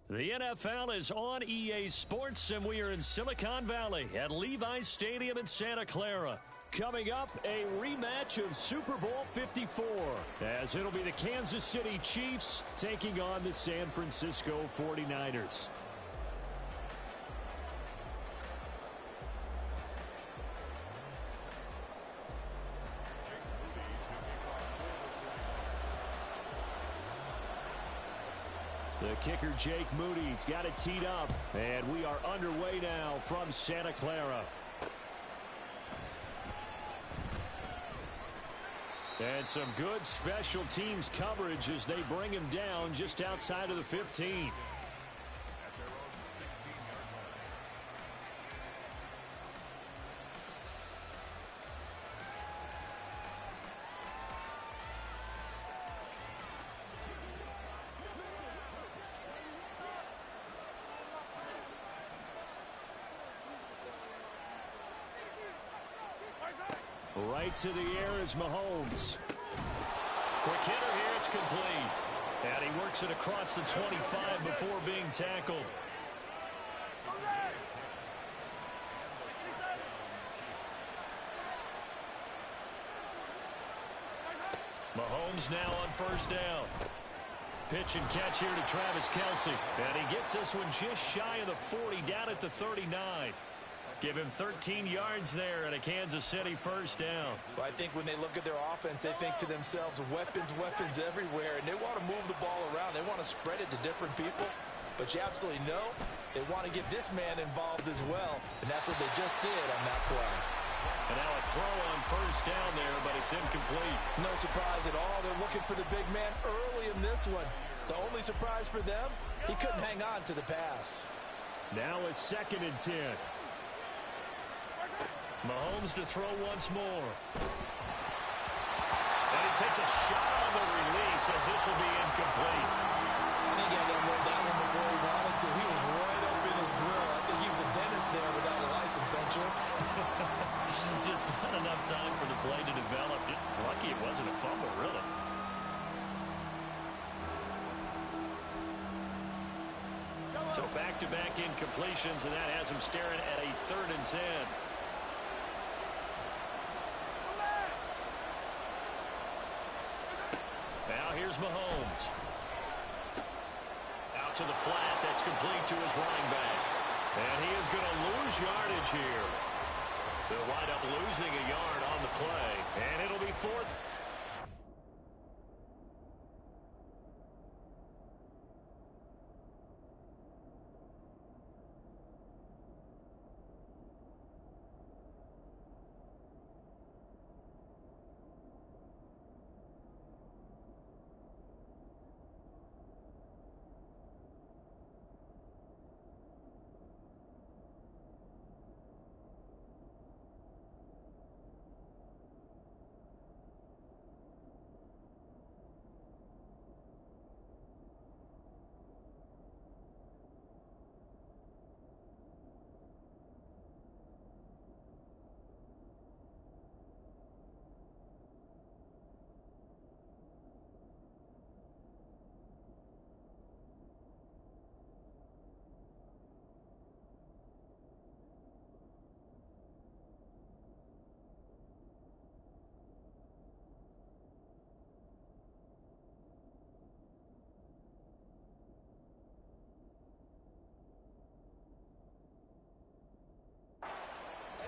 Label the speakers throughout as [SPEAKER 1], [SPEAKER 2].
[SPEAKER 1] The NFL is on EA Sports, and we are in Silicon Valley at Levi's Stadium in Santa Clara. Coming up, a rematch of Super Bowl 54, as it'll be the Kansas City Chiefs taking on the San Francisco 49ers. The kicker, Jake Moody's got it teed up, and we are underway now from Santa Clara. And some good special teams coverage as they bring him down just outside of the 15. Right to the air is Mahomes. Quick hitter here, it's complete. And he works it across the 25 before being tackled. Mahomes now on first down. Pitch and catch here to Travis Kelce. And he gets this one just shy of the 40, down at the 39. Give him 13 yards there and a Kansas City first down.
[SPEAKER 2] Well, I think when they look at their offense, they think to themselves, weapons, weapons everywhere. And they want to move the ball around. They want to spread it to different people. But you absolutely know they want to get this man involved as well. And that's what they just did on that play.
[SPEAKER 1] And now a throw on first down there, but it's incomplete.
[SPEAKER 2] No surprise at all. They're looking for the big man early in this one. The only surprise for them, he couldn't hang on to the pass.
[SPEAKER 1] Now a 2nd and 10. Mahomes to throw once more. And he takes a shot on the release as this will be incomplete.
[SPEAKER 2] I think he had to unload that one before he wanted to. He was right up in his grill. I think he was a dentist there without a license, don't you?
[SPEAKER 1] Just not enough time for the play to develop. Just lucky it wasn't a fumble, really. So back-to-back incompletions, and that has him staring at a 3rd and 10. Now here's Mahomes. Out to the flat. That's complete to his running back. And he is going to lose yardage here. They'll wind up losing a yard on the play. And it'll be 4th.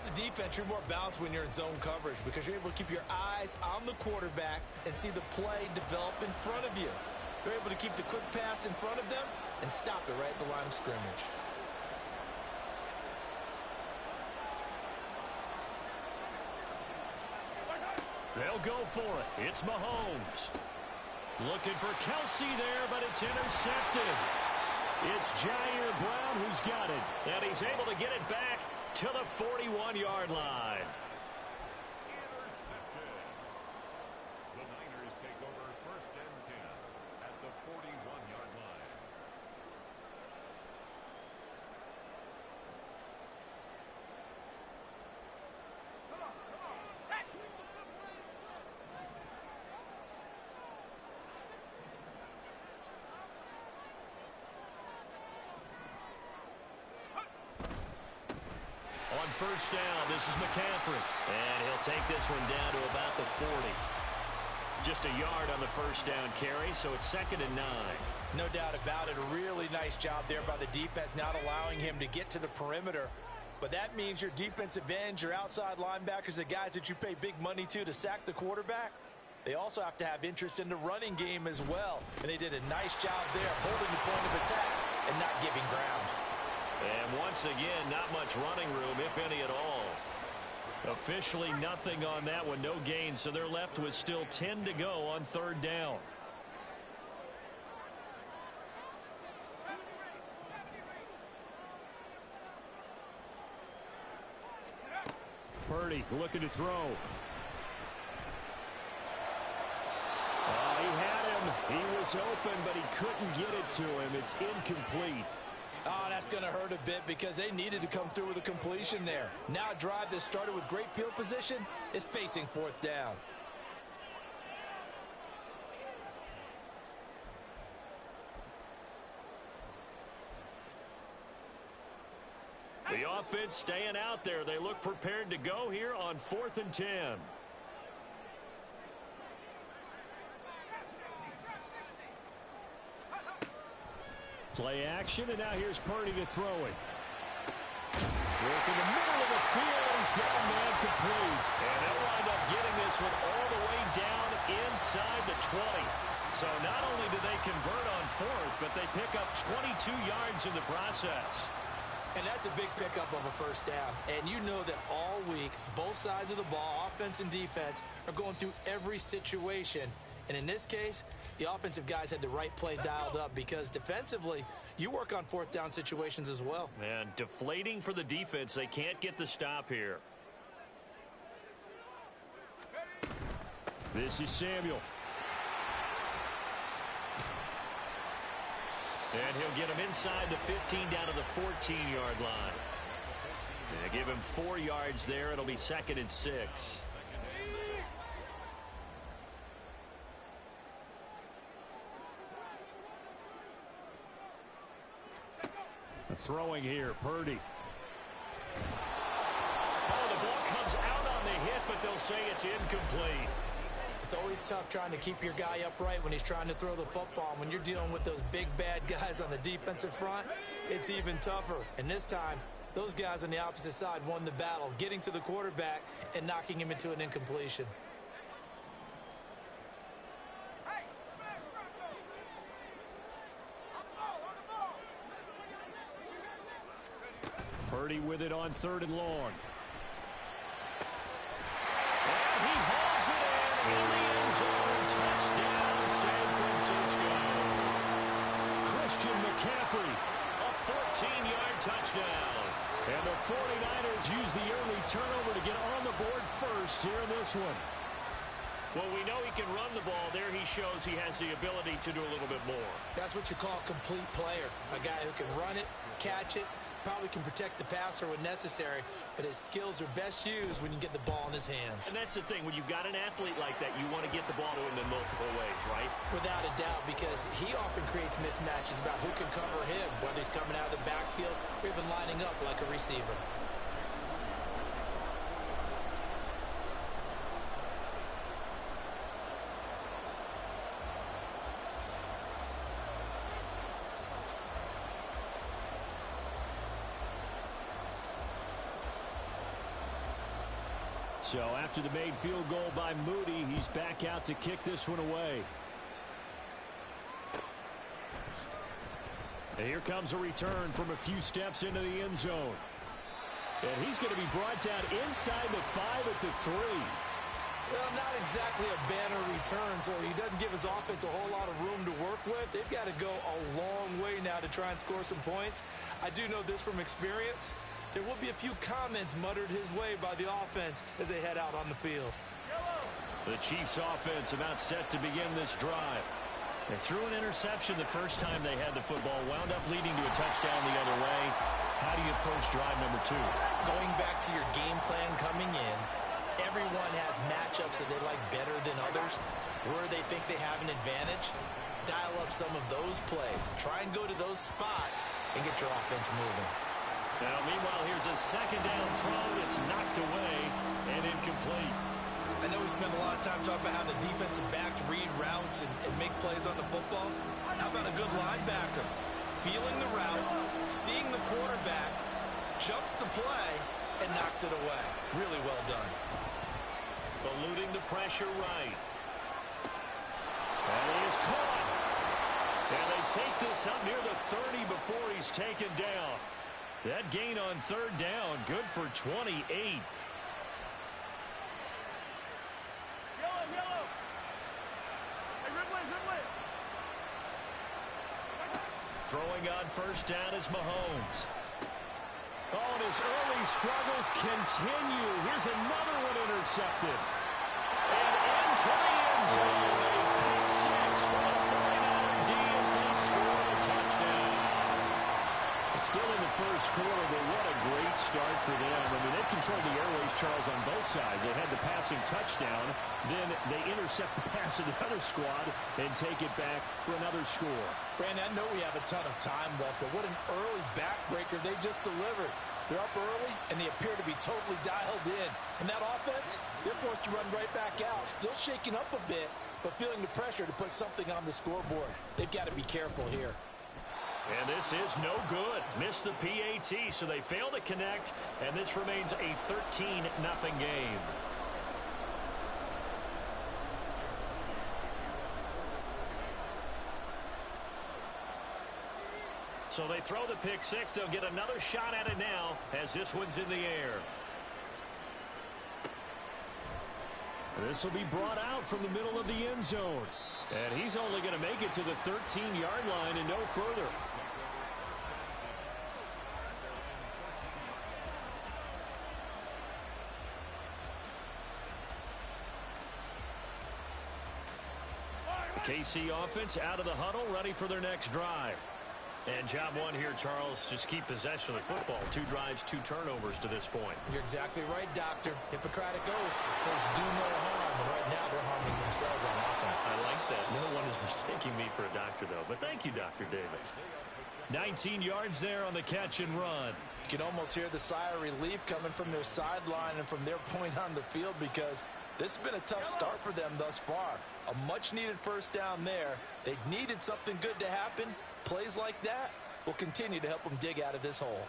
[SPEAKER 2] As a defense, you're more balanced when you're in zone coverage because you're able to keep your eyes on the quarterback and see the play develop in front of you. You're able to keep the quick pass in front of them and stop it right at the line of scrimmage.
[SPEAKER 1] They'll go for it. It's Mahomes. Looking for Kelce there, but it's intercepted. It's Jair Brown who's got it, and he's able to get it back to the 41-yard line.
[SPEAKER 3] Intercepted. The Niners take over 1st and 10 at the 41-yard line.
[SPEAKER 1] first down. This is McCaffrey. And he'll take this one down to about the 40. Just a yard on the first down carry, so it's 2nd and 9.
[SPEAKER 2] No doubt about it. A really nice job there by the defense, not allowing him to get to the perimeter. But that means your defensive ends, your outside linebackers, the guys that you pay big money to sack the quarterback, they also have to have interest in the running game as well. And they did a nice job there, holding the point of attack and not giving ground.
[SPEAKER 1] And once again, not much running room, if any at all. Officially nothing on that one, no gain, so they're left with still 10 to go on 3rd down. Purdy looking to throw. He had him. He was open, but he couldn't get it to him. It's incomplete.
[SPEAKER 2] Oh, that's going to hurt a bit because they needed to come through with a completion there. Now a drive that started with great field position is facing 4th down.
[SPEAKER 1] The offense staying out there. They look prepared to go here on 4th and 10. Play action, and now here's Purdy to throw it. Work in the middle of the field. He's got a man complete. And they'll wind up getting this one all the way down inside the 20. So not only do they convert on 4th, but they pick up 22 yards in the process.
[SPEAKER 2] And that's a big pickup of a first down. And you know that all week, both sides of the ball, offense and defense, are going through every situation. And in this case, the offensive guys had the right play dialed up because defensively, you work on 4th down situations as well.
[SPEAKER 1] And deflating for the defense. They can't get the stop here. This is Samuel. And he'll get him inside the 15 down to the 14-yard line. And give him 4 yards there. It'll be 2nd and 6. Throwing here, Purdy. Oh, the ball comes out on the hit, but they'll say it's incomplete.
[SPEAKER 2] It's always tough trying to keep your guy upright when he's trying to throw the football. When you're dealing with those big, bad guys on the defensive front, it's even tougher. And this time, those guys on the opposite side won the battle, getting to the quarterback and knocking him into an incompletion.
[SPEAKER 1] Purdy with it on 3rd and long. And he hauls it in the end zone. Touchdown, San Francisco. Christian McCaffrey, a 14-yard touchdown. And the 49ers use the early turnover to get on the board first here in this one. Well, we know he can run the ball. There he shows he has the ability to do a little bit more.
[SPEAKER 2] That's what you call a complete player. A guy who can run it, catch it, probably can protect the passer when necessary, but his skills are best used when you get the ball in his hands.
[SPEAKER 1] And that's the thing. When you've got an athlete like that, you want to get the ball to him in multiple ways, right?
[SPEAKER 2] Without a doubt, because he often creates mismatches about who can cover him, whether he's coming out of the backfield or even lining up like a receiver.
[SPEAKER 1] So after the made field goal by Moody, he's back out to kick this one away. And here comes a return from a few steps into the end zone. And he's going to be brought down inside the 5 at the 3.
[SPEAKER 2] Well, not exactly a banner return, so he doesn't give his offense a whole lot of room to work with. They've got to go a long way now to try and score some points. I do know this from experience. There will be a few comments muttered his way by the offense as they head out on the field.
[SPEAKER 1] The Chiefs offense about set to begin this drive. They threw an interception the first time they had the football, wound up leading to a touchdown the other way. How do you approach drive number 2?
[SPEAKER 2] Going back to your game plan coming in, everyone has matchups that they like better than others, where they think they have an advantage. Dial up some of those plays. Try and go to those spots and get your offense moving.
[SPEAKER 1] Now, meanwhile, here's a second down throw that's knocked away and incomplete.
[SPEAKER 2] I know we spend a lot of time talking about how the defensive backs read routes and make plays on the football. How about a good linebacker? Feeling the route, seeing the quarterback, jumps the play, and knocks it away. Really well done.
[SPEAKER 1] Eluding the pressure right. And he is caught. And they take this up near the 30 before he's taken down. That gain on third down, good for 28. Throwing on first down is Mahomes. Oh, and his early struggles continue. Here's another one intercepted. And into the end zone. A pick six from a 49er D as they score a touchdown. Still in the first quarter, but what a great start for them. I mean, they've controlled the airways, Charles, on both sides. They had the passing touchdown. Then they intercept the pass of the other squad and take it back for another score.
[SPEAKER 2] Brandon, I know we have a ton of time left, but what an early backbreaker they just delivered. They're up early, and they appear to be totally dialed in. And that offense, they're forced to run right back out, still shaking up a bit, but feeling the pressure to put something on the scoreboard. They've got to be careful here.
[SPEAKER 1] And this is no good. Missed the PAT, so they fail to connect, and this remains a 13-0 game. So they throw the pick six. They'll get another shot at it now as this one's in the air. This will be brought out from the middle of the end zone. And he's only going to make it to the 13-yard line and no further. The KC offense out of the huddle, ready for their next drive. And job one here, Charles, just keep possession of the football. 2 drives, 2 turnovers to this point.
[SPEAKER 2] You're exactly right, Doctor. Hippocratic oath. First, do no harm. And right now, they're harming themselves on offense.
[SPEAKER 1] I like that. No one is mistaking me for a doctor, though. But thank you, Dr. Davis. 19 yards there on the catch and run.
[SPEAKER 2] You can almost hear the sigh of relief coming from their sideline and from their point on the field because this has been a tough start for them thus far. A much-needed first down there. They needed something good to happen. Plays like that will continue to help them dig out of this hole.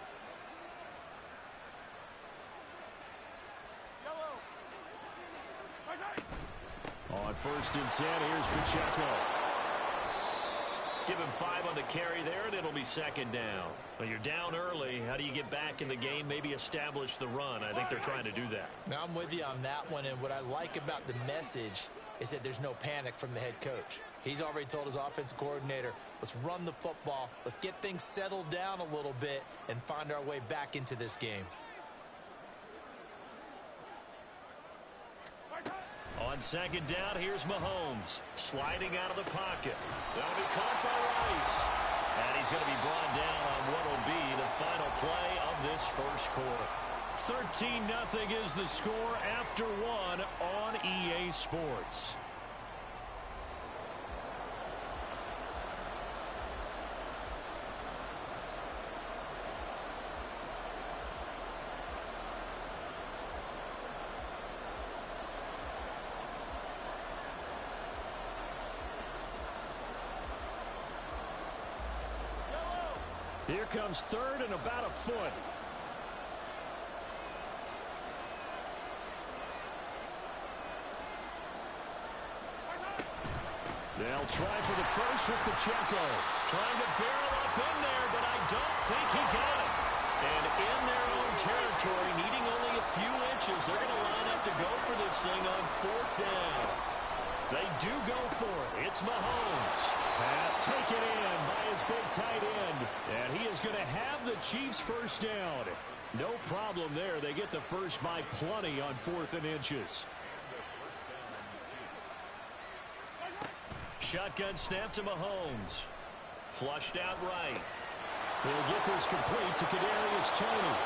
[SPEAKER 1] On first and 10, here's Pacheco. Give him 5 on the carry there, and it'll be second down. Well, you're down early. How do you get back in the game, maybe establish the run? I think they're trying to do that.
[SPEAKER 2] Now, I'm with you on that one, and what I like about the message is that there's no panic from the head coach. He's already told his offensive coordinator, let's run the football, let's get things settled down a little bit and find our way back into this game.
[SPEAKER 1] On second down, here's Mahomes. Sliding out of the pocket. That'll be caught by Rice. And he's going to be brought down on what will be the final play of this first quarter. 13-0 is the score after 1 on EA Sports. Here comes third and about a foot. They'll try for the first with Pacheco. Trying to barrel up in there, but I don't think he got it. And in their own territory, needing only a few inches, they're going to line up to go for this thing on 4th down. They do go for it. It's Mahomes. Pass taken in by his big tight end. And he is going to have the Chiefs first down. No problem there. They get the first by plenty on 4th and inches. Shotgun snap to Mahomes. Flushed out right. He'll get this complete to Kadarius Toney.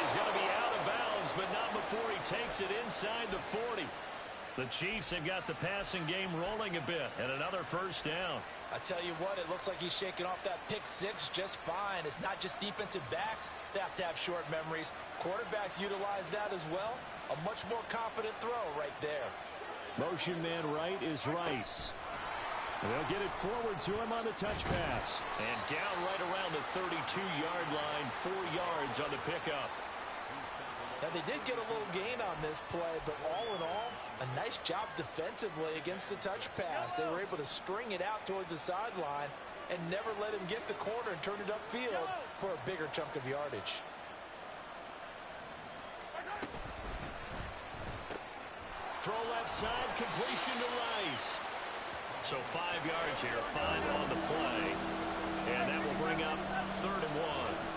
[SPEAKER 1] He's going to be out of bounds, but not before he takes it inside the 40. The Chiefs have got the passing game rolling a bit, and another first down.
[SPEAKER 2] I tell you what, it looks like he's shaking off that pick six just fine. It's not just defensive backs that have to have short memories. Quarterbacks utilize that as well. A much more confident throw right there.
[SPEAKER 1] Motion man right is Rice. They'll get it forward to him on the touch pass. And down right around the 32-yard line, 4 yards on the pickup.
[SPEAKER 2] Now, they did get a little gain on this play, but all in all, a nice job defensively against the touch pass. They were able to string it out towards the sideline and never let him get the corner and turn it upfield for a bigger chunk of yardage.
[SPEAKER 1] Throw left side, completion to Rice. So 5 yards here, 5 on the play. And that will bring up 3rd and 1.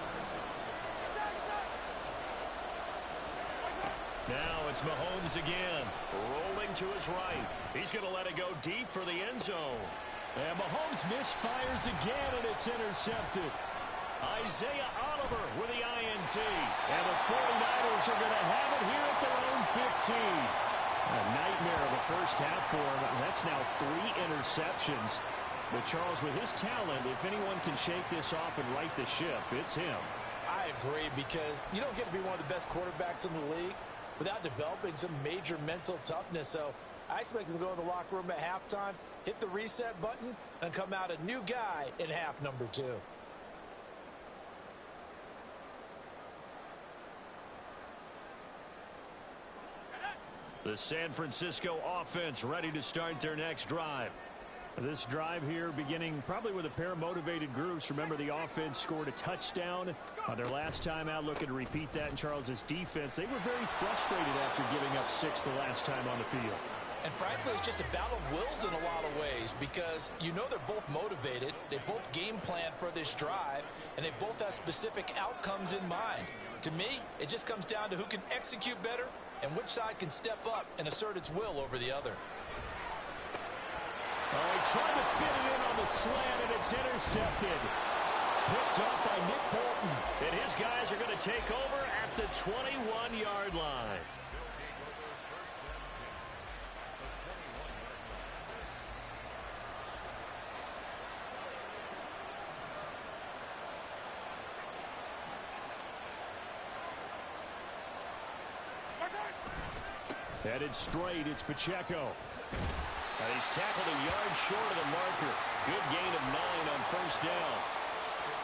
[SPEAKER 1] Now it's Mahomes again, rolling to his right. He's going to let it go deep for the end zone. And Mahomes misfires again, and it's intercepted. Isaiah Oliver with the INT. And the 49ers are going to have it here at their own 15. A nightmare of a first half for him. That's now 3 interceptions. But Charles, with his talent, if anyone can shake this off and right the ship, it's him.
[SPEAKER 2] I agree, because you don't get to be one of the best quarterbacks in the league without developing some major mental toughness. So I expect him to go in the locker room at halftime, hit the reset button, and come out a new guy in half number 2.
[SPEAKER 1] The San Francisco offense ready to start their next drive. This drive here beginning probably with a pair of motivated groups. Remember, the offense scored a touchdown on their last time out. Looking to repeat that in Charles's defense. They were very frustrated after giving up 6 the last time on the field.
[SPEAKER 2] And frankly, it's just a battle of wills in a lot of ways, because you know they're both motivated. They both game plan for this drive, and they both have specific outcomes in mind. To me, it just comes down to who can execute better and which side can step up and assert its will over the other.
[SPEAKER 1] Oh, he tried to fit it in on the slant, and it's intercepted. Picked up by Nick Bolton. And his guys are going to take over at the 21-yard line. Headed straight, it's Pacheco. And he's tackled a yard short of the marker. Good gain of 9 on first down.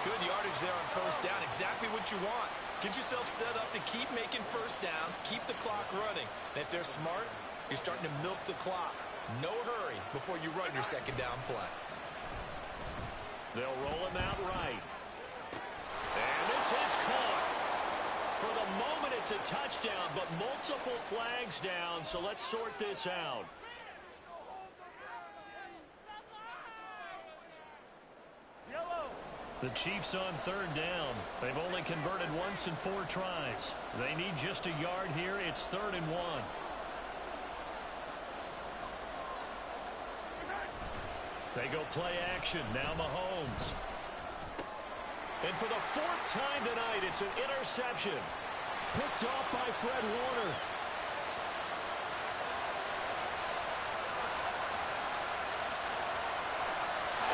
[SPEAKER 2] Good yardage there on first down. Exactly what you want. Get yourself set up to keep making first downs, keep the clock running. And if they're smart, you're starting to milk the clock. No hurry before you run your second down play.
[SPEAKER 1] They'll roll him out right. And this is caught. For the moment, it's a touchdown, but multiple flags down, so let's sort this out. The Chiefs on 3rd down. They've only converted once in 4 tries. They need just a yard here. It's 3rd and 1. They go play action. Now Mahomes. And for the 4th time tonight, it's an interception. Picked off by Fred Warner.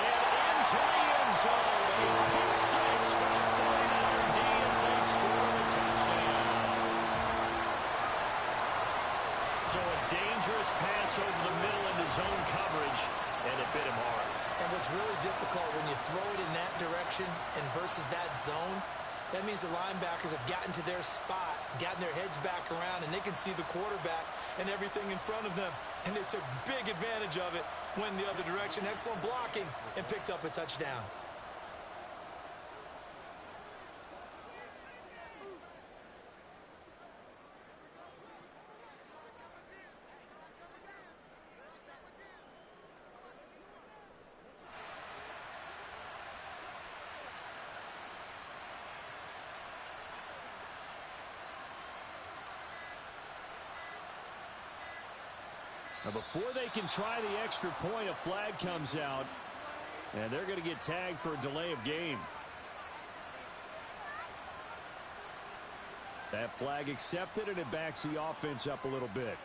[SPEAKER 1] And into the end zone. Pick 6 for the 49er D as they score a touchdown. So a dangerous pass over the middle into zone coverage, and it bit him hard.
[SPEAKER 2] And what's really difficult when you throw it in that direction and versus that zone, that means the linebackers have gotten to their spot, gotten their heads back around, and they can see the quarterback and everything in front of them. And they took big advantage of it, went the other direction. Excellent blocking, and picked up a touchdown.
[SPEAKER 1] Now before they can try the extra point, a flag comes out, and they're going to get tagged for a delay of game. That flag accepted, and it backs the offense up a little bit.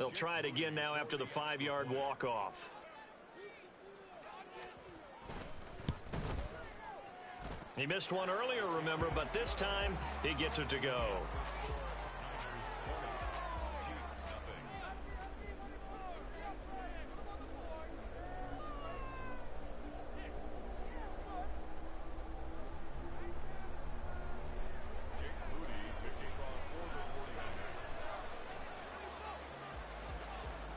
[SPEAKER 1] They'll try it again now after the 5-yard walk-off. He missed one earlier, remember, but this time he gets it to go.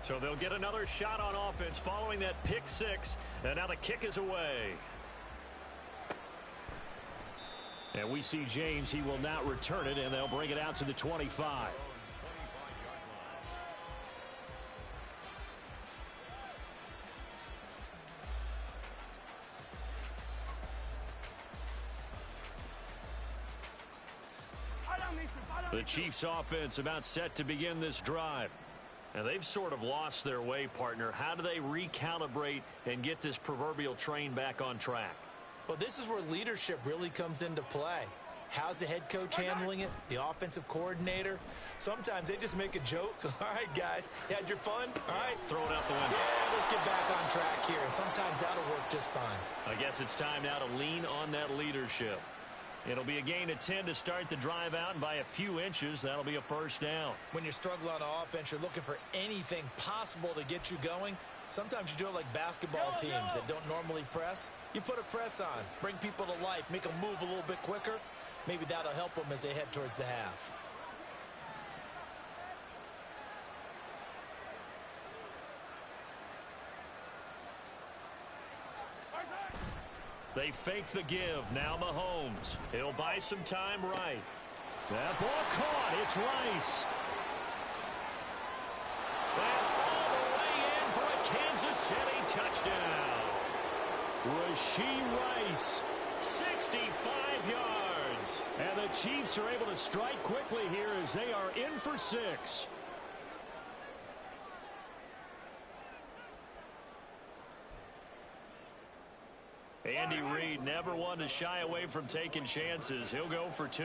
[SPEAKER 1] So they'll get another shot on offense following that pick six, and now the kick is away. And we see James, he will not return it, and they'll bring it out to the 25. The Chiefs offense about set to begin this drive. And they've sort of lost their way, partner. How do they recalibrate and get this proverbial train back on track?
[SPEAKER 2] Well, this is where leadership really comes into play. How's the head coach handling it? The offensive coordinator? Sometimes they just make a joke. All right, guys, you had your fun? All right.
[SPEAKER 1] Throw it out the window.
[SPEAKER 2] Yeah, let's get back on track here. And sometimes that'll work just fine.
[SPEAKER 1] I guess it's time now to lean on that leadership. It'll be a gain of 10 to start the drive out, and by a few inches, that'll be a first down.
[SPEAKER 2] When you're struggling on offense, you're looking for anything possible to get you going. Sometimes you do it like basketball teams that don't normally press. You put a press on, bring people to life, make them move a little bit quicker. Maybe that'll help them as they head towards the half.
[SPEAKER 1] They fake the give. Now Mahomes. He'll buy some time right. That ball caught. It's Rice. And all the way in for a Kansas City touchdown. Rashee Rice, 65 yards. And the Chiefs are able to strike quickly here as they are in for 6. Andy Reid never one to shy away from taking chances. He'll go for 2.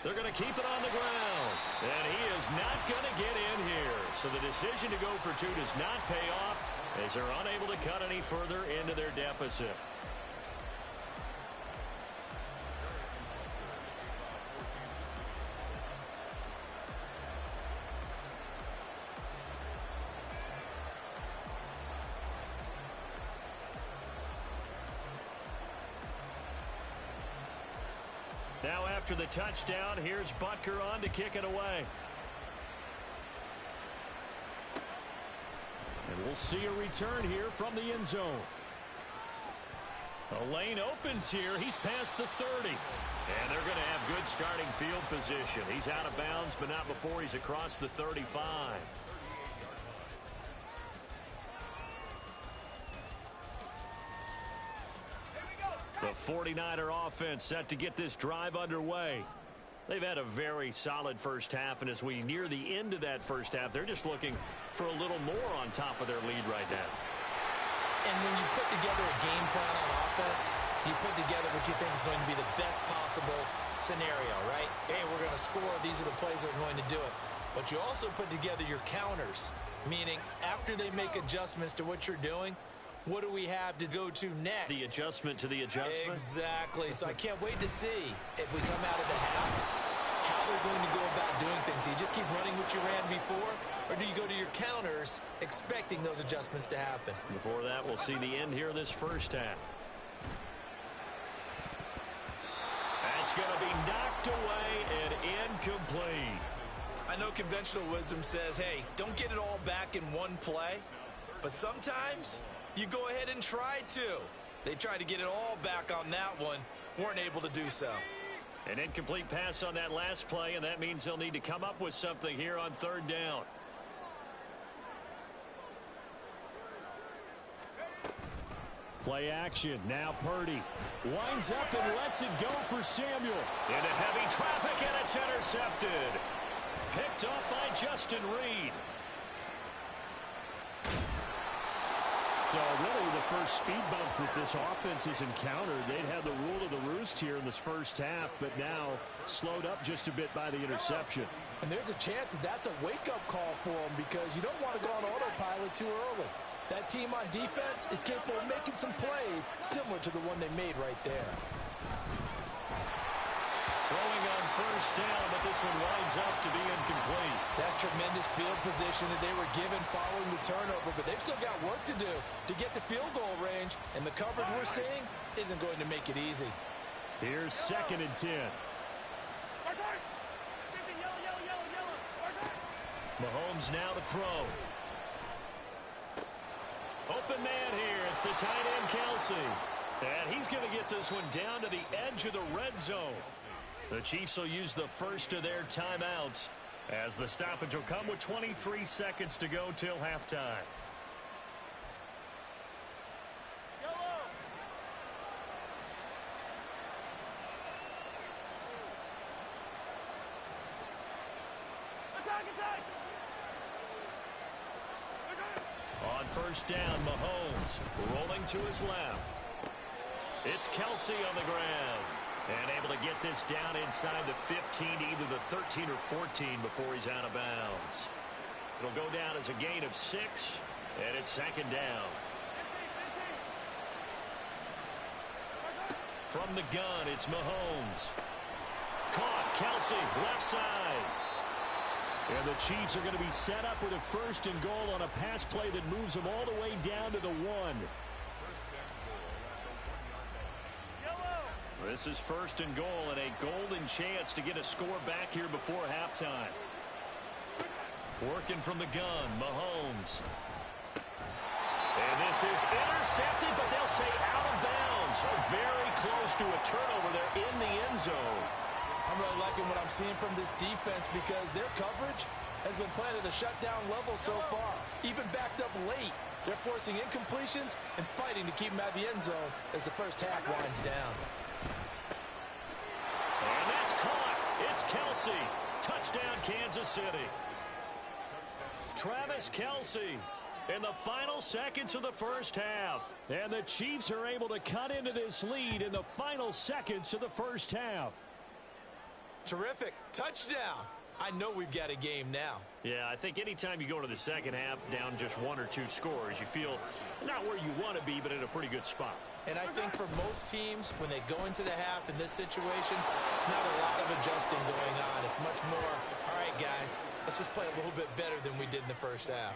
[SPEAKER 1] They're going to keep it on the ground. And he is not going to get in here. So the decision to go for 2 does not pay off as they're unable to cut any further into their deficit. Now after the touchdown, here's Butker on to kick it away. And we'll see a return here from the end zone. A lane opens here. He's past the 30. And they're going to have good starting field position. He's out of bounds, but not before he's across the 35. The 49er offense set to get this drive underway. They've had a very solid first half, and as we near the end of that first half, they're just looking for a little more on top of their lead right now.
[SPEAKER 2] And when you put together a game plan on offense, you put together what you think is going to be the best possible scenario, right? Hey, we're going to score. These are the plays that are going to do it. But you also put together your counters, meaning after they make adjustments to what you're doing, what do we have to go to next?
[SPEAKER 1] The adjustment to the adjustment?
[SPEAKER 2] Exactly. So I can't wait to see if we come out of the half, how they're going to go about doing things. Do you just keep running what you ran before, or do you go to your counters expecting those adjustments to happen?
[SPEAKER 1] Before that, we'll see the end here of this first half. That's going to be knocked away and incomplete.
[SPEAKER 2] I know conventional wisdom says, hey, don't get it all back in one play, but sometimes you go ahead and try to. They tried to get it all back on that one, weren't able to do so.
[SPEAKER 1] An incomplete pass on that last play, and that means they'll need to come up with something here on 3rd down. Play action. Now Purdy winds up and lets it go for Samuel. Into heavy traffic, and it's intercepted. Picked up by Justin Reed. So really the first speed bump that this offense has encountered. They'd had the rule of the roost here in this first half, but now slowed up just a bit by the interception.
[SPEAKER 2] And there's a chance that that's a wake-up call for them because you don't want to go on autopilot too early. That team on defense is capable of making some plays similar to the one they made right there.
[SPEAKER 1] Throwing on first down, but this one winds up to be incomplete.
[SPEAKER 2] That's tremendous field position that they were given following the turnover, but they've still got work to do to get to field goal range, and the coverage we're seeing isn't going to make it easy.
[SPEAKER 1] Here's 2nd and 10. Mahomes now to throw. Open man here. It's the tight end, Kelsey. And he's going to get this one down to the edge of the red zone. The Chiefs will use the first of their timeouts as the stoppage will come with 23 seconds to go till halftime. On first down, Mahomes rolling to his left. It's Kelsey on the ground. And able to get this down inside the 15, either the 13 or 14 before he's out of bounds. It'll go down as a gain of 6, and it's 2nd down. From the gun, it's Mahomes. Caught, Kelsey, left side. And the Chiefs are going to be set up with a 1st and goal on a pass play that moves them all the way down to the 1. This is 1st and goal and a golden chance to get a score back here before halftime. Working from the gun, Mahomes. And this is intercepted, but they'll say out of bounds. So very close to a turnover there in the end zone.
[SPEAKER 2] I'm really liking what I'm seeing from this defense because their coverage has been played at a shutdown level so far. Even backed up late, they're forcing incompletions and fighting to keep them out of the end zone as the first half winds down.
[SPEAKER 1] And that's caught. It's Kelsey. Touchdown, Kansas City. Travis Kelsey in the final seconds of the first half. And the Chiefs are able to cut into this lead in the final seconds of the first half.
[SPEAKER 2] Terrific. Touchdown. I know we've got a game now.
[SPEAKER 1] Yeah, I think anytime you go into the second half down just 1 or 2 scores, you feel not where you want to be, but in a pretty good spot.
[SPEAKER 2] And I think for most teams, when they go into the half in this situation, it's not a lot of adjusting going on. It's much more, all right, guys, let's just play a little bit better than we did in the first half.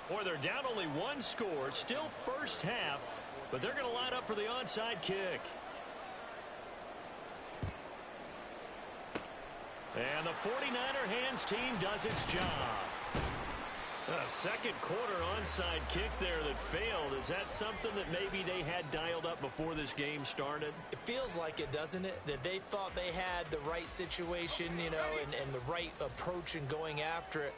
[SPEAKER 1] Boy, they're down only 1 score, still first half, but they're going to line up for the onside kick. And the 49er hands team does its job. A second quarter onside kick there that failed. Is that something that maybe they had dialed up before this game started?
[SPEAKER 2] It feels like it, doesn't it? That they thought they had the right situation, you know, and the right approach in going after it.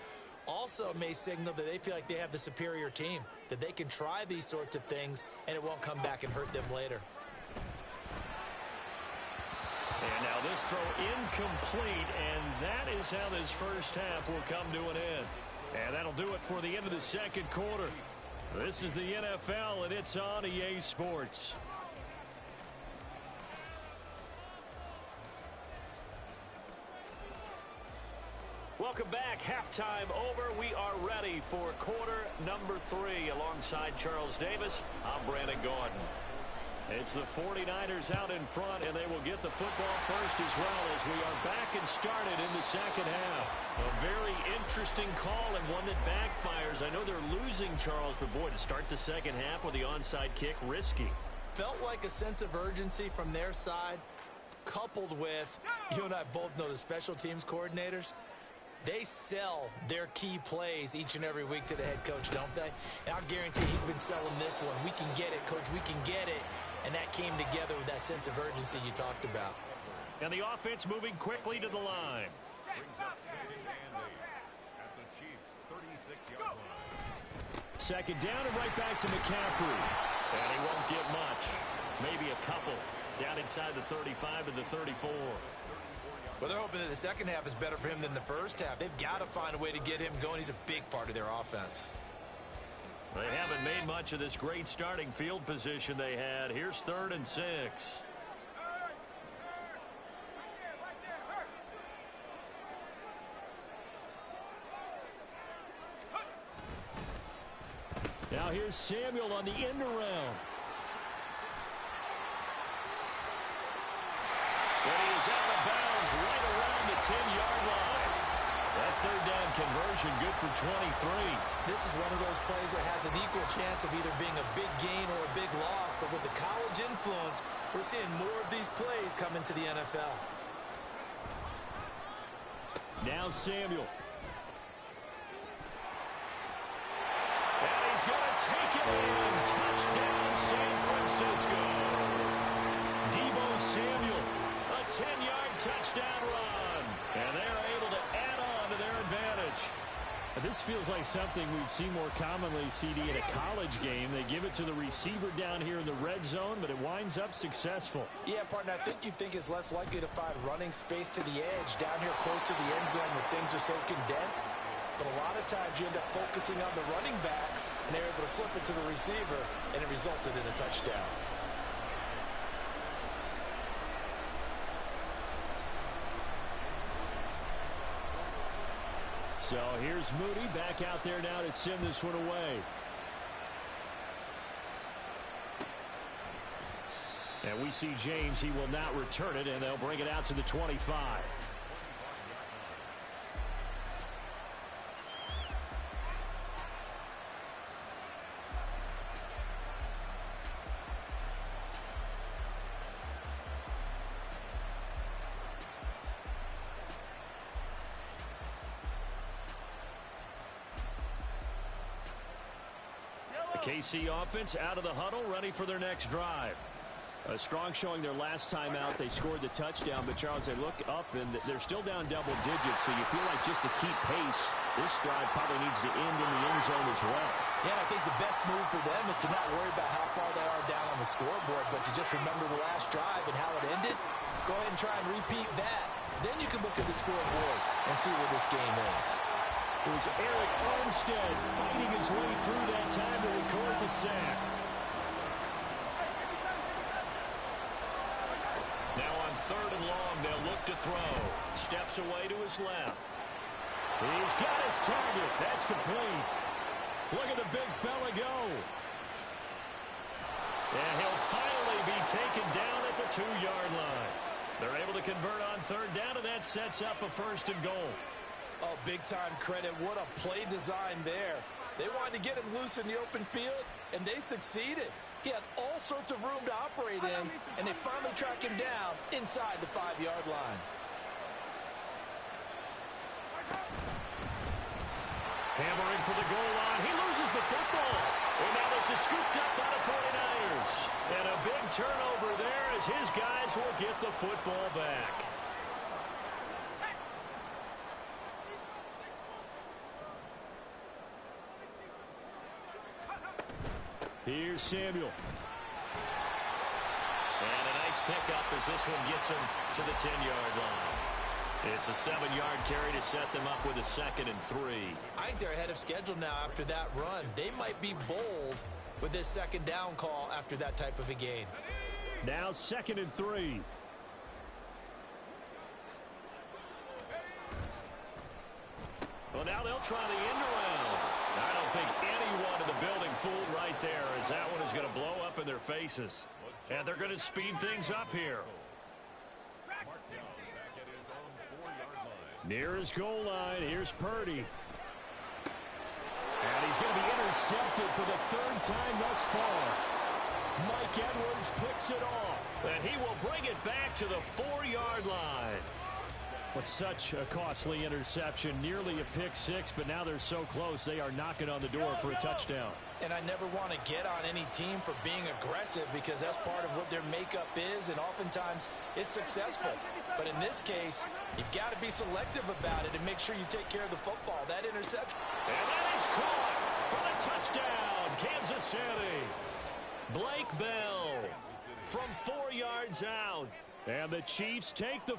[SPEAKER 2] Also may signal that they feel like they have the superior team, that they can try these sorts of things and it won't come back and hurt them later.
[SPEAKER 1] And now this throw incomplete, and that is how this first half will come to an end. And that'll do it for the end of the second quarter. This is the NFL, and it's on EA Sports. Welcome back. Halftime over. We are ready for quarter number 3. Alongside Charles Davis, I'm Brandon Gordon. It's the 49ers out in front, and they will get the football first as well as we are back and started in the second half. A very interesting call and one that backfires. I know they're losing, Charles, but boy, to start the second half with the onside kick, risky.
[SPEAKER 2] Felt like a sense of urgency from their side, coupled with, you and I both know the special teams coordinators. They sell their key plays each and every week to the head coach, don't they? And I'll guarantee he's been selling this one. We can get it, coach. We can get it. And that came together with that sense of urgency you talked about.
[SPEAKER 1] And the offense moving quickly to the line.
[SPEAKER 3] Brings up second and 8 at the Chiefs' 36-yard line.
[SPEAKER 1] Second down and right back to McCaffrey. And he won't get much. Maybe a couple. Down inside the 35 and the 34.
[SPEAKER 2] Well, they're hoping that the second half is better for him than the first half. They've got to find a way to get him going. He's a big part of their offense.
[SPEAKER 1] They haven't made much of this great starting field position they had. Here's 3rd and 6. Now here's Samuel on the end around. And he is out of bounds right around the 10-yard line. That 3rd down conversion good for 23.
[SPEAKER 2] This is one of those plays that has an equal chance of either being a big gain or a big loss. But with the college influence, we're seeing more of these plays come into the NFL.
[SPEAKER 1] Now Samuel. And he's going to take it in. Touchdown, San Francisco. Deebo Samuel, a 10-yard touchdown run. And they're able to add on to their advantage.
[SPEAKER 4] This feels like something we'd see more commonly, CD, in a college game. They give it to the receiver down here in the red zone, but it winds up successful.
[SPEAKER 2] Yeah, partner, I think you'd think it's less likely to find running space to the edge down here close to the end zone where things are so condensed. But a lot of times you end up focusing on the running backs, and they're able to slip it to the receiver, and it resulted in a touchdown.
[SPEAKER 1] So here's Moody back out there now to send this one away. And we see James. He will not return it, and they'll bring it out to the 25. KC offense out of the huddle, ready for their next drive. A strong showing their last time out. They scored the touchdown, but Charles, they look up and they're still down double digits, so you feel like just to keep pace, this drive probably needs to end in the end zone as well.
[SPEAKER 2] Yeah, I think the best move for them is to not worry about how far they are down on the scoreboard, but to just remember the last drive and how it ended. Go ahead and try and repeat that. Then you can look at the scoreboard and see where this game is.
[SPEAKER 1] It was Eric Armstead fighting his way through that time to record the sack. Now on 3rd and long, they'll look to throw. Steps away to his left. He's got his target. That's complete. Look at the big fella go. And he'll finally be taken down at the 2-yard line. They're able to convert on 3rd down, and that sets up a 1st and goal.
[SPEAKER 2] Oh, big-time credit. What a play design there. They wanted to get him loose in the open field, and they succeeded. He had all sorts of room to operate in, and they finally track him down inside the 5-yard line.
[SPEAKER 1] Hammering for the goal line. He loses the football. And now this is scooped up by the 49ers. And a big turnover there as his guys will get the football back. Here's Samuel. And a nice pickup as this one gets him to the 10-yard line. It's a 7-yard carry to set them up with a 2nd and 3.
[SPEAKER 2] I think they're ahead of schedule now after that run. They might be bold with this 2nd down call after that type of a gain.
[SPEAKER 1] Now 2nd and 3. Well, now they'll try the end around. I don't think anyone in the building fooled right there, as that one is going to blow up in their faces. And they're going to speed things up here. Near his goal line, here's Purdy. And he's going to be intercepted for the 3rd time thus far. Mike Edwards picks it off. And he will bring it back to the 4-yard line.
[SPEAKER 4] With such a costly interception, nearly a pick six, but now they're so close they are knocking on the door for a touchdown.
[SPEAKER 2] And I never want to get on any team for being aggressive because that's part of what their makeup is, and oftentimes it's successful. But in this case, you've got to be selective about it and make sure you take care of the football. That interception.
[SPEAKER 1] And that is caught for the touchdown, Kansas City. Blake Bell from 4 yards out.
[SPEAKER 4] And the Chiefs take the...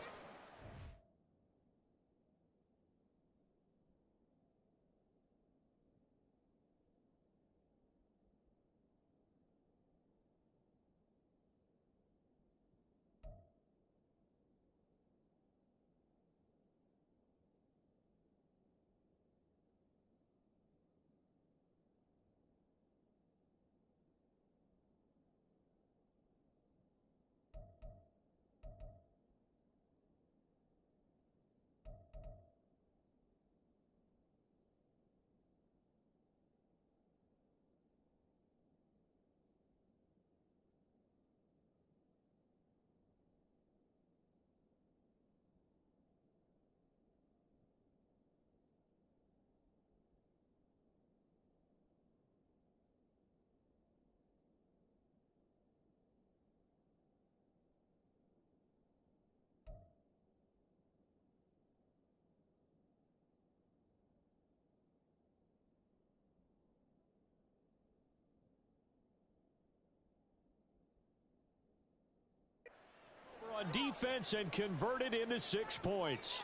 [SPEAKER 4] on defense and converted into 6 points.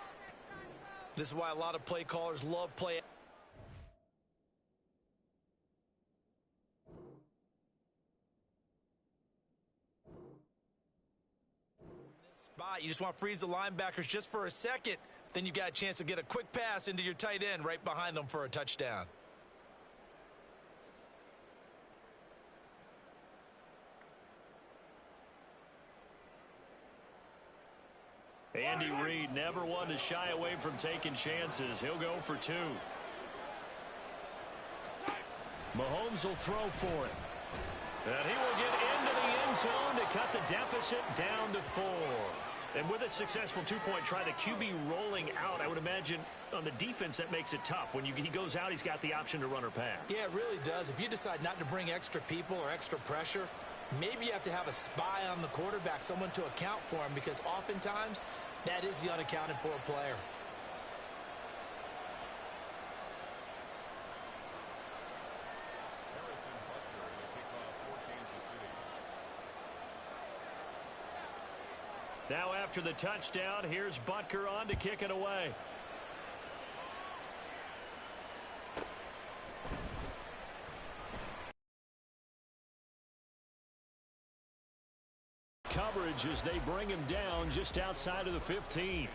[SPEAKER 2] This is why a lot of play callers love play. Spot, you just want to freeze the linebackers just for a second. Then you got a chance to get a quick pass into your tight end right behind them for a touchdown.
[SPEAKER 1] Andy Reid never one to shy away from taking chances. He'll go for 2. Mahomes will throw for it. And he will get into the end zone to cut the deficit down to 4. And with a successful 2-point try, the QB rolling out, I would imagine on the defense that makes it tough. When he goes out, he's got the option to run or pass.
[SPEAKER 2] Yeah, it really does. If you decide not to bring extra people or extra pressure, maybe you have to have a spy on the quarterback, someone to account for him, because oftentimes that is the unaccounted for player.
[SPEAKER 1] Now after the touchdown, here's Butker on to kick it away. Coverage as they bring him down just outside of the 15.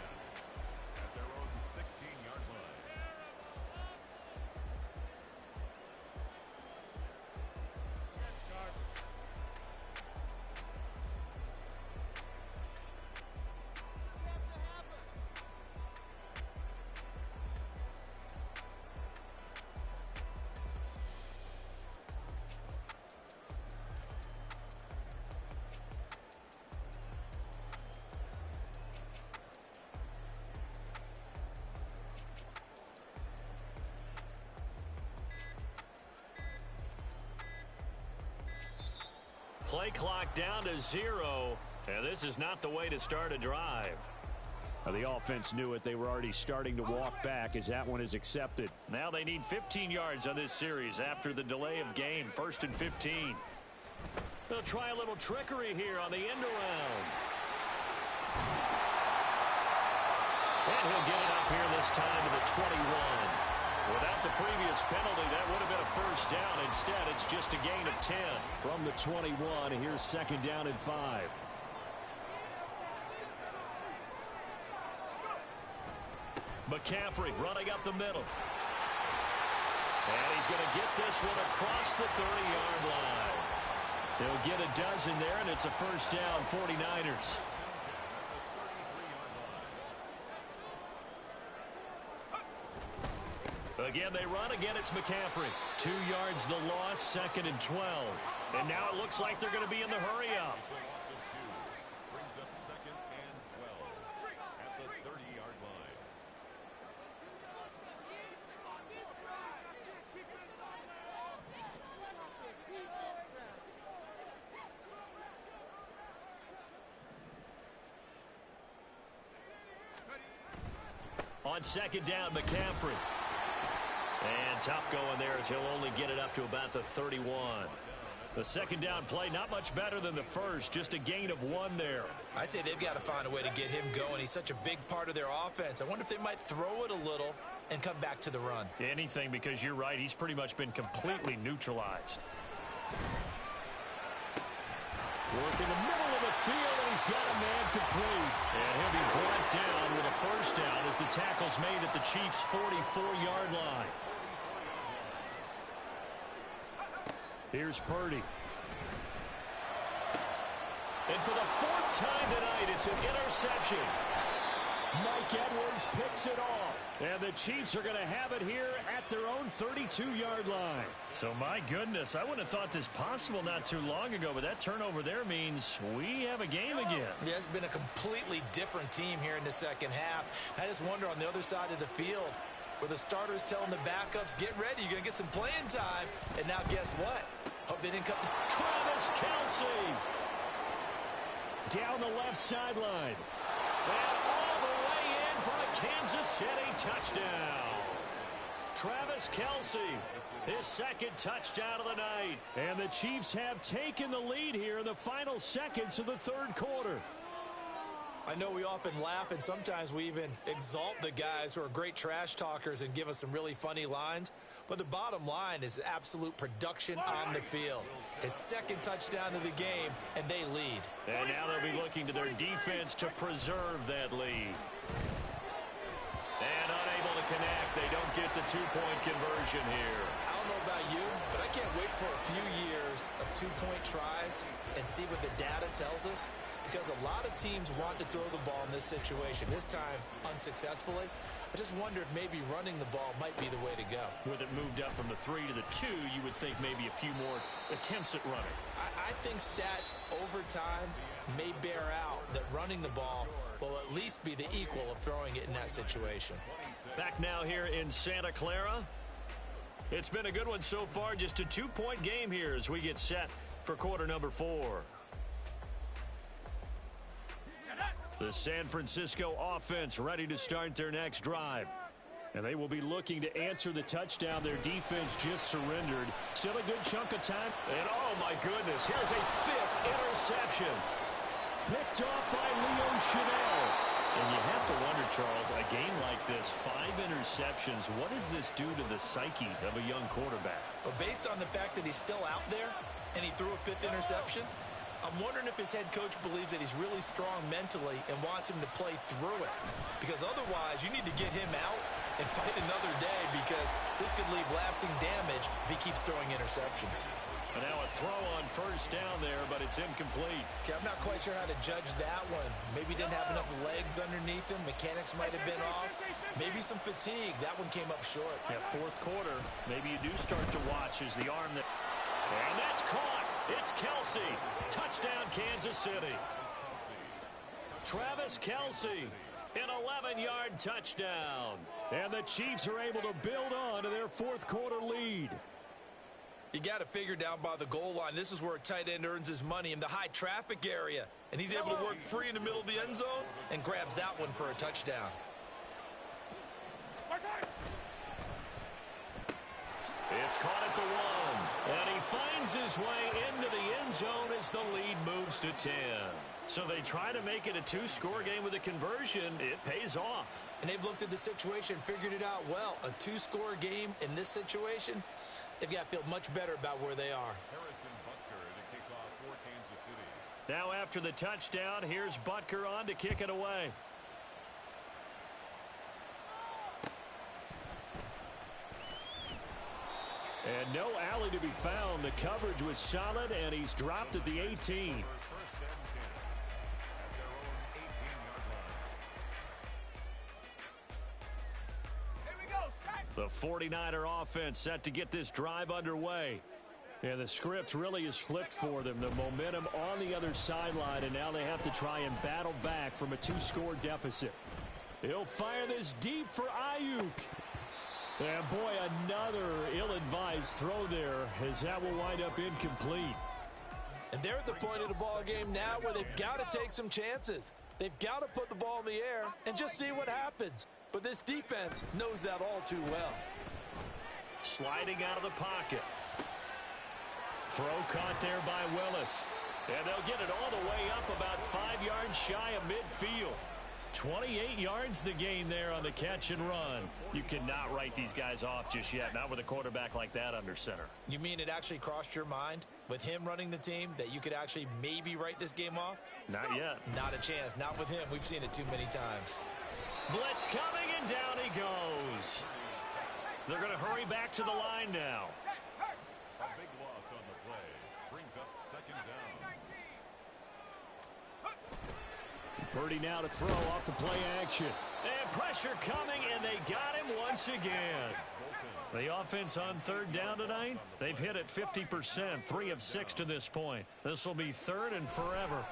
[SPEAKER 1] Play clock down to 0, and this is not the way to start a drive.
[SPEAKER 4] The offense knew it. They were already starting to walk back as that one is accepted.
[SPEAKER 1] Now they need 15 yards on this series after the delay of game. 1st and 15. They'll try a little trickery here on the end around. And he'll get it up here this time to the 21. Without the previous penalty, that would have been a first down. Instead, it's just a gain of 10.
[SPEAKER 4] From the 21, here's 2nd down and 5.
[SPEAKER 1] McCaffrey running up the middle. And he's going to get this one across the 30-yard line. They'll get a dozen there, and it's a first down, 49ers. Again, they run. Again, it's McCaffrey. 2 yards the loss, 2nd and 12. And now it looks like they're going to be in the hurry-up.
[SPEAKER 3] Brings up 2nd and 12 at the 30-yard line.
[SPEAKER 1] On second down, McCaffrey. And tough going there as he'll only get it up to about the 31. The second down play, not much better than the first, just a gain of 1 there.
[SPEAKER 2] I'd say they've got to find a way to get him going. He's such a big part of their offense. I wonder if they might throw it a little and come back to the run.
[SPEAKER 4] Anything, because you're right, he's pretty much been completely neutralized. Work in the middle of the field, and he's got a man complete. And he'll be brought down with a first down as the tackle's made at the Chiefs' 44-yard line. Here's Purdy.
[SPEAKER 1] And for the 4th time tonight, it's an interception.
[SPEAKER 4] Mike Edwards picks it off. And the Chiefs are going to have it here at their own 32-yard line. So, my goodness, I wouldn't have thought this possible not too long ago, but that turnover there means we have a game again.
[SPEAKER 2] Yeah, it's been a completely different team here in the second half. I just wonder on the other side of the field, where the starters telling the backups, get ready, you're going to get some playing time. And now guess what? Hope they didn't cut the
[SPEAKER 1] Travis Kelce.
[SPEAKER 4] Down the left sideline.
[SPEAKER 1] And all the way in for a Kansas City touchdown. Travis Kelce, his 2nd touchdown of the night.
[SPEAKER 4] And the Chiefs have taken the lead here in the final seconds of the 3rd quarter.
[SPEAKER 2] I know we often laugh, and sometimes we even exalt the guys who are great trash talkers and give us some really funny lines. But the bottom line is absolute production on the field. His 2nd touchdown of the game, and they lead.
[SPEAKER 1] And now they'll be looking to their defense to preserve that lead. And unable to connect. They don't get the 2-point conversion here.
[SPEAKER 2] I don't know about you, but I can't wait for a few years of 2-point tries and see what the data tells us. Because a lot of teams want to throw the ball in this situation. This time, unsuccessfully. I just wonder if maybe running the ball might be the way to go.
[SPEAKER 4] With it moved up from the 3 to the 2, you would think maybe a few more attempts at running.
[SPEAKER 2] I think stats over time may bear out that running the ball will at least be the equal of throwing it in that situation.
[SPEAKER 1] Back now here in Santa Clara. It's been a good one so far. Just a 2-point game here as we get set for quarter number 4. The San Francisco offense ready to start their next drive. And they will be looking to answer the touchdown their defense just surrendered. Still a good chunk of time. And oh my goodness, here's a 5th interception.
[SPEAKER 4] Picked off by Leo Chanel.
[SPEAKER 1] And you have to wonder, Charles, a game like this, 5 interceptions, what does this do to the psyche of a young quarterback?
[SPEAKER 2] Well, based on the fact that he's still out there and he threw a 5th interception, I'm wondering if his head coach believes that he's really strong mentally and wants him to play through it. Because otherwise, you need to get him out and fight another day, because this could leave lasting damage if he keeps throwing interceptions.
[SPEAKER 1] And now a throw on first down there, but it's incomplete.
[SPEAKER 2] Okay, I'm not quite sure how to judge that one. Maybe he didn't have enough legs underneath him. Mechanics might have been off. Maybe some fatigue. That one came up short.
[SPEAKER 1] Yeah, 4th quarter, maybe you do start to watch as the arm that... And that's caught. It's Kelce. Touchdown, Kansas City. Travis Kelce, an 11-yard touchdown.
[SPEAKER 4] And the Chiefs are able to build on to their 4th quarter lead.
[SPEAKER 2] You got to figure down by the goal line. This is where a tight end earns his money, in the high traffic area. And he's able to work free in the middle of the end zone and grabs that one for a touchdown.
[SPEAKER 1] It's caught at the 1. And he finds his way into the end zone as the lead moves to 10. So they try to make it a 2-score game with a conversion. It pays off.
[SPEAKER 2] And they've looked at the situation, figured it out well. A 2-score game in this situation, they've got to feel much better about where they are.
[SPEAKER 1] Now after the touchdown, here's Butker on to kick it away.
[SPEAKER 4] And no alley to be found. The coverage was solid, and he's dropped at the 18.
[SPEAKER 1] The 49er offense set to get this drive underway.
[SPEAKER 4] And the script really is flipped for them. The momentum on the other sideline, and now they have to try and battle back from a 2-score deficit. He'll fire this deep for Ayuk. And boy, another ill-advised throw there, as that will wind up incomplete.
[SPEAKER 2] And they're at the point of the ball game now where they've got to take some chances. They've got to put the ball in the air and just see what happens. But this defense knows that all too well.
[SPEAKER 1] Sliding out of the pocket. Throw caught there by Willis. And they'll get it all the way up about 5 yards shy of midfield. 28 yards the gain there on the catch and run. You cannot write these guys off just yet, not with a quarterback like that under center.
[SPEAKER 2] You mean it actually crossed your mind with him running the team that you could actually maybe write this game off?
[SPEAKER 1] Not yet.
[SPEAKER 2] Not a chance. Not with him. We've seen it too many times.
[SPEAKER 1] Blitz coming, and down he goes. They're going to hurry back to the line now.
[SPEAKER 3] A big loss on the play. Brings up second down.
[SPEAKER 1] Purdy now to throw off the play action. And pressure coming, and they got him once again. The offense on third down tonight, they've hit it 50%, 3 of 6 to this point. This will be third and forever.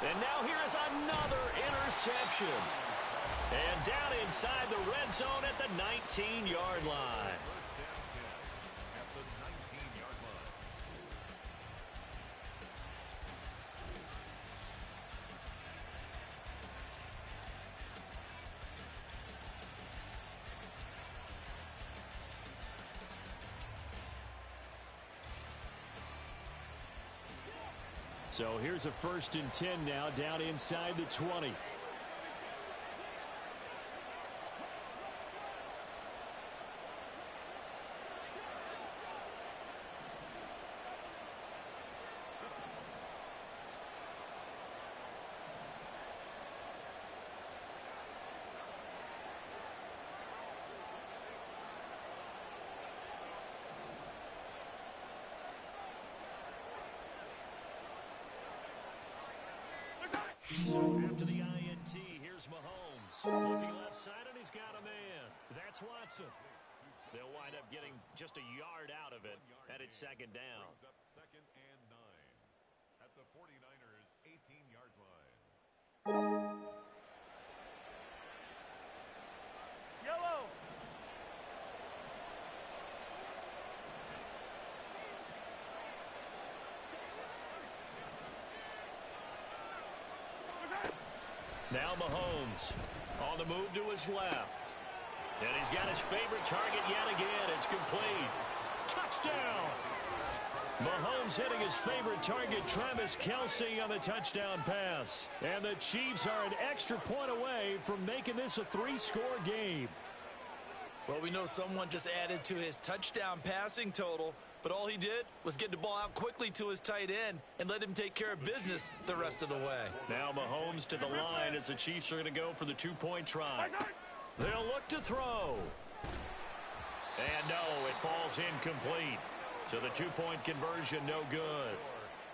[SPEAKER 1] And now here is another interception. And down inside the red zone at the 19-yard line.
[SPEAKER 3] At the 19-yard line.
[SPEAKER 1] So here's a 1st and 10 now down inside the 20. So after the INT, here's Mahomes. Looking left side, and he's got a man. That's Watson. They'll wind up getting just a yard out of it, and it's second down.
[SPEAKER 3] Brings up second and 9 at the 49ers' 18-yard line.
[SPEAKER 2] Yellow.
[SPEAKER 1] Now Mahomes on the move to his left. And he's got his favorite target yet again. It's complete. Touchdown! Mahomes hitting his favorite target, Travis Kelce, on the touchdown pass. And the Chiefs are an extra point away from making this a 3-score game.
[SPEAKER 2] Well, we know someone just added to his touchdown passing total, but all he did was get the ball out quickly to his tight end and let him take care of business the rest of the way.
[SPEAKER 1] Now Mahomes to the line as the Chiefs are going to go for the 2-point try. They'll look to throw. And no, it falls incomplete. So the 2-point conversion no good.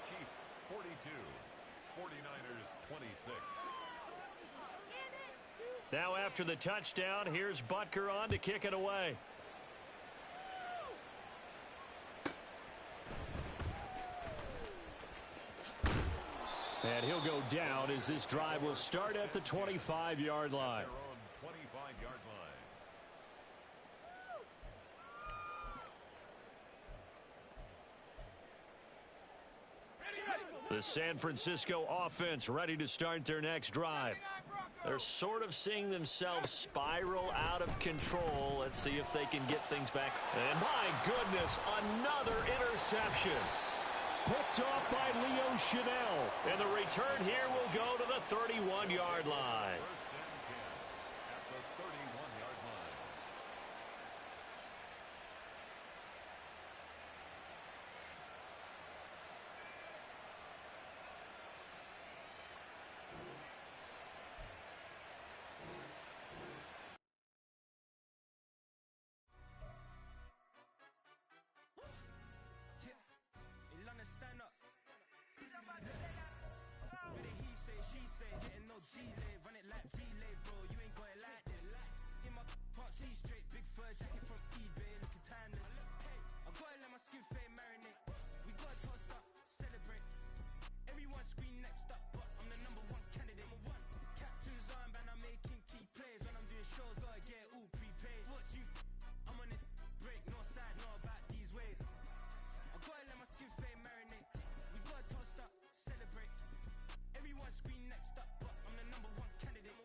[SPEAKER 3] Chiefs 42, 49ers 26.
[SPEAKER 1] Now after the touchdown, here's Butker on to kick it away. And he'll go down as this drive will start at the 25-yard line.
[SPEAKER 3] Their own 25-yard line.
[SPEAKER 1] The San Francisco offense ready to start their next drive. They're sort of seeing themselves spiral out of control. Let's see if they can get things back. And my goodness, another interception. Picked off by Leo Chanel. And the return here will go to the 31-yard line.
[SPEAKER 3] First and 10 at the 31-yard line.
[SPEAKER 5] Ilana, stand up. Bit of he say, she say, getting no delay. Run it like relay, bro. You ain't got it like this. In my can't see straight. Big fur jacket from eBay, looking timeless. I gotta let my skin fade marinate. We gotta toast up, celebrate. Everyone scream next up, but I'm the #1 candidate. Captain's armband, I'm making key plays. When I'm doing shows, gotta get all prepaid. What you? I'm on it. Break, no side, no about these ways. I gotta let my skin fade marinate. We gotta toast up, celebrate. Everyone scream next up, but I'm the #1 candidate.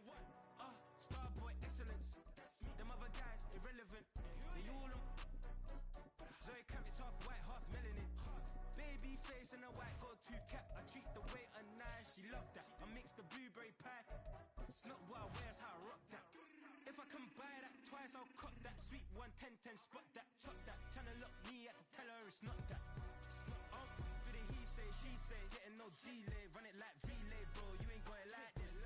[SPEAKER 5] 10 spot that, chop that. Tryna lock me, had to tell her it's not that. Bit of he say, she say, getting no delay. Run it like relay, bro, you ain't got it like this.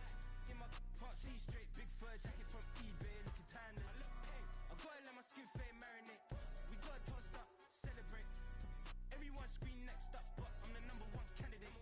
[SPEAKER 5] In my part C straight, big fur jacket from eBay, looking timeless. I gotta let my skin fade marinate. We gotta toast up, celebrate. Everyone scream next up, but I'm the number one candidate.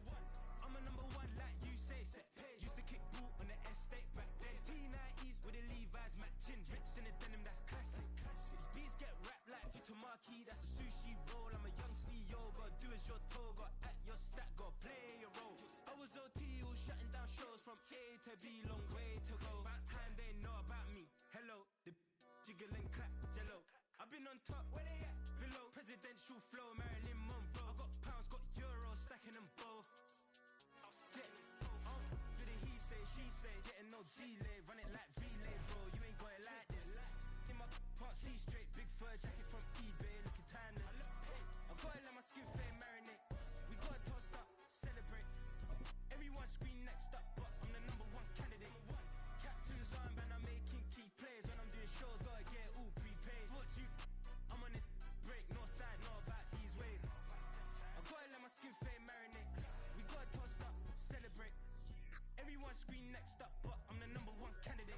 [SPEAKER 5] I'm a number one like you say, set pace. Used to kick boot on the estate back then. T90s with the Levi's matching. Rips in the denim, that's classic. These beats get wrapped like Futamaki, that's a sushi roll. I'm a young CEO, gotta do as you're told. Gotta act your stat, gotta play your role. I was OT, all shutting down shows from A to B, long way to go. About time they know about me. Hello, the jiggle and clap, jello. I've been on top, where they at? Below, presidential flow, Marilyn Monroe. I got pounds, got euros, stacking them both. Bit of he say, she say, getting no delay. Run it like relay, bro, you ain't got it like this. In my part C straight, big fur jacket from eBay, looking timeless. I gotta let my skin fade marinate. We gotta toast up, celebrate. Everyone scream next up, but I'm the number one candidate. Captain's armband, I'm making key plays. When I'm doing shows, gotta get it all prepaid. What you, I'm on it, break, no side, know about these ways. I gotta let my skin fade marinate. We gotta toast up, celebrate. Everyone scream next up, but I'm the number one candidate.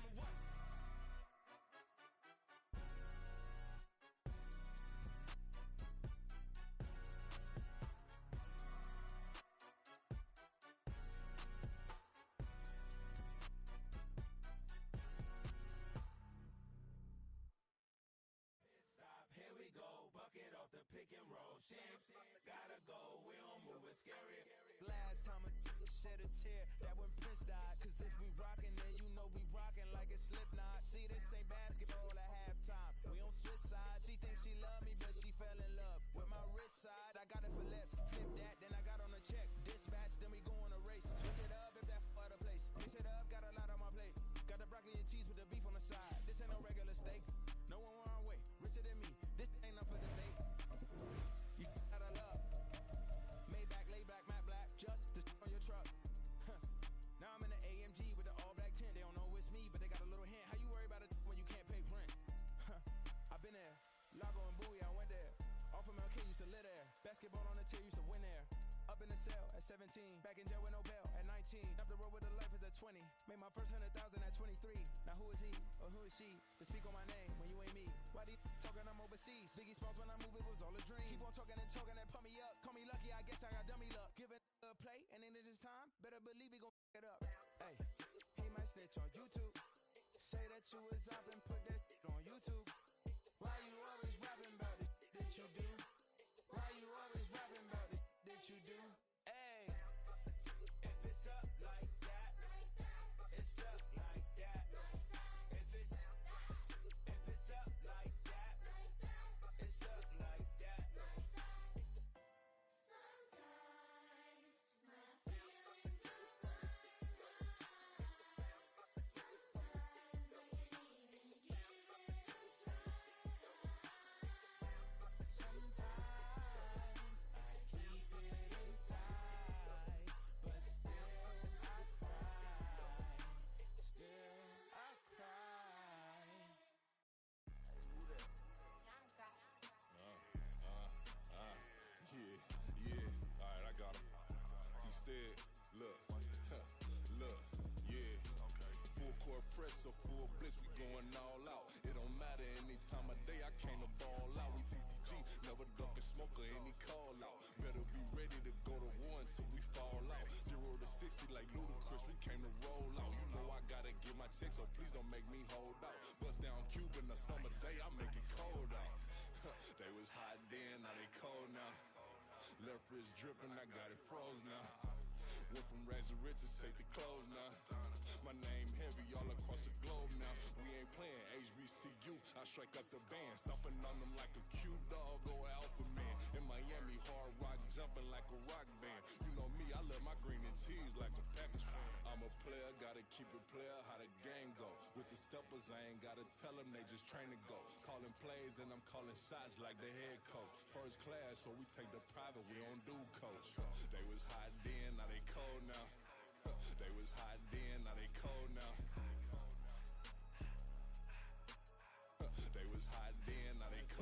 [SPEAKER 6] Here we go, bucket off the pick and roll. Shit, gotta go, we don't move it scary.
[SPEAKER 7] Last time a shed a tear, that when Prince died. Cause if we rockin', then you know we rockin' like it's Slipknot. See, this ain't basketball at halftime. We on switch sides. She thinks she love me, but she fell in love with my rich side. I got it for less. Flip that, then I got on a check. Dispatch, then we go on a race. Switch it up if that other place. Mix it up, got a lot on my plate. Got the broccoli and cheese with the beef on the side. This ain't no regular steak. No one wrong way, richer than me. This ain't up for debate. You out of love. Maybach, lay back, matte black, just to on your truck. Now I'm in the AMG with the all black tint. They don't know it's me, but they got a little hint. How you worry about it when you can't pay rent? I've been there. Lago and Bowie, I went there. Off of MLK, used to live there. Basketball on the tier, used to win there. Up in the cell at 17. Back in jail with no bail at 19. Up the road with the life is at 20. Made my first 100,000 at 23. Now who is he or who is she to speak on my name when you ain't me? Why they talking I'm overseas? Biggie Smalls when I move it was all a dream. Keep on talking and pump me up. Call me lucky, I guess I got dummy luck. Give it a play and then it's time. Better believe we gon' it up. Hey, he might snitch on YouTube. Say that you was up and put that on YouTube. Why you always rapping about the that you do? Why you always rapping about the that you do? Hey, if it's up like that, it's stuck like that. If it's up like that, it's stuck like that.
[SPEAKER 8] Sometimes my feelings are high. Sometimes I can't even give it a try.
[SPEAKER 7] Sometimes I keep it inside, but still I cry. Still I cry.
[SPEAKER 6] Yeah, alright, I got him. Instead, look, look, yeah. Full court press, so full bliss, we going all out. It don't matter any time of day, I came to ball out. We TCG, never duck a smoker, any call out. Better be ready to go to war until we fall out. 0 to 60 like Ludacris, we came to roll out. You know I gotta get my check, so please don't make me hold out. Bust down Cuban, a summer day, I make it cold out. They was hot then, now they cold now. Left wrist dripping, I got it froze now. Went from rags to riches, take the clothes now. My name heavy all across the globe now. We ain't playing HBCU, I strike up the band. Stomping on them like a cute dog or alpha man. In Miami, hard rock jumping like a rock band. You know me, I love my green and cheese like a Packers fan. I'm a player, gotta keep it player, how the game go. With the steppers, I ain't gotta tell them, they just train to go. Calling plays and I'm calling shots like the head coach. First class, so we take the private, we don't do coach. They was hot then, now they cold now. They was hot then, now they cold now. They was hot then, now they cold.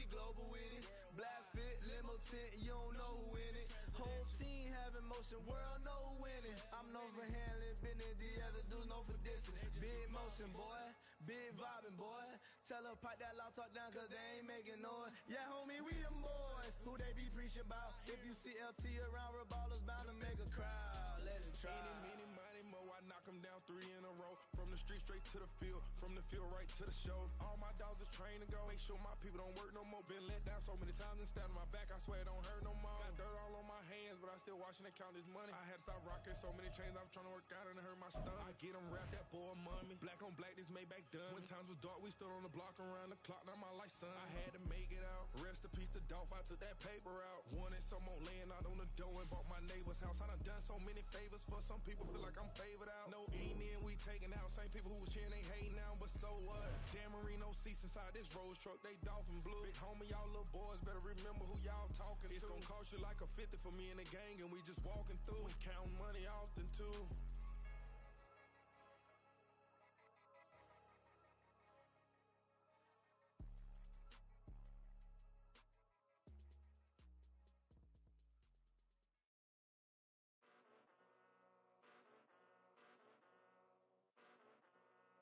[SPEAKER 7] global with it. Black fit, limo tent, you don't know who in it. Whole team having motion, world know who winning. I'm known for handling business, the other dudes known for dissing. Big motion, boy, big vibing, boy. Tell her pipe that loud talk down, cause they ain't making noise. Yeah, homie, we them boys, who they be preaching about. If you see LT around, Reballer's bound to make a crowd. Let it try.
[SPEAKER 6] Eeny, meeny, miny, mo, I knock them down 3 in a row. From the street straight to the field, from the field right to the show. All my dogs are trained to go. Make sure my people don't work no more. Been let down so many times and stand on my back, I swear it don't hurt no more. Got dirt all on my hands, but I still watching and count this money. I had to stop rocking so many chains, I was trying to work out and it hurt my stomach. I get them wrapped, that boy mommy. Black on black, this Maybach done. When times was dark, we stood on the block around the clock. Now my life, son, I had to make it out. Rest in peace to Dolph, I took that paper out. Wanted some more laying out on the dough and bought my neighbor's house. I done so many favors for some people, feel like I'm favored out. No eating in, we taking out. Same people who was cheering, they hating now, but so what? Dan Marino seats inside this Rolls truck, they dolphin blue. Big homie, y'all little boys better remember who y'all talking to. It's gonna cost you like a 50 for me and the gang, and we just walking through. And counting